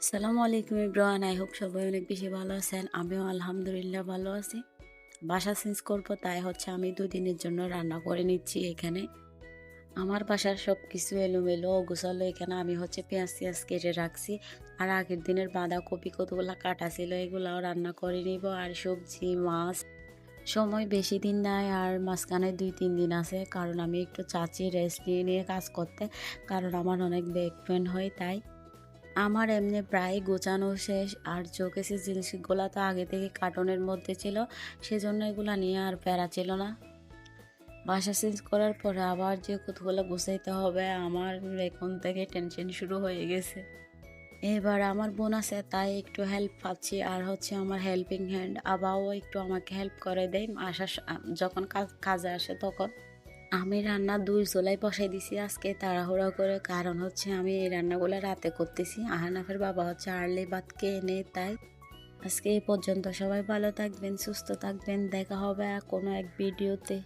আসসালামু আলাইকুম everyone, I hope সবাই অনেক বেশি ভালো আছেন। আমিও আলহামদুলিল্লাহ ভালো আছি। বাসা চেঞ্জ করবো, তাই হচ্ছে আমি 2 দিনের জন্য রান্না করে নিচ্ছি এখানে। আমার বাসার সব কিছু এলোমেলো গোছালো। এখানে আমি হচ্ছে পেঁয়াজ টিয়াজ কেটে রাখছি, আর আগের দিনের বাঁধাকপি কতগুলা কাটা ছিল এগুলাও রান্না করে নিব। আর সবজি মাছ, সময় বেশি দিন নাই, আর মাঝখানে 2-3 দিন আছে, কারণ আমি একটু চাচ্ছি রেস্ট নিয়ে নিয়ে কাজ করতে, কারণ আমার অনেক ব্যাক পেন হয়। তাই আমার এমনি প্রায় গোছানো শেষ। আর চোখেসের জিনিসগুলো তো আগে থেকে কার্টনের মধ্যে ছিল, সেজন্য এগুলা নিয়ে আর প্যারা ছিল না। বাসা চেঞ্জ করার পরে আবার যে কতগুলো গুছাইতে হবে, আমার এখন থেকে টেনশন শুরু হয়ে গেছে। এবার আমার বোন আছে, তাই একটু হেল্প পাচ্ছি। আর হচ্ছে আমার হেল্পিং হ্যান্ড আবাও একটু আমাকে হেল্প করে দেয় যখন কাজে আসে তখন। আমি রান্না 2 চুলায় বসাই দিছি আজকে তাড়াহুড়া করে, কারণ হচ্ছে আমি এই রান্নাগুলো রাতে করতেছি। আহানাফের বাবা হচ্ছে আর্লি ভাত খেয়ে নেয়। তাই আজকে এই পর্যন্ত, সবাই ভালো থাকবেন, সুস্থ থাকবেন, দেখা হবে কোনো এক ভিডিওতে।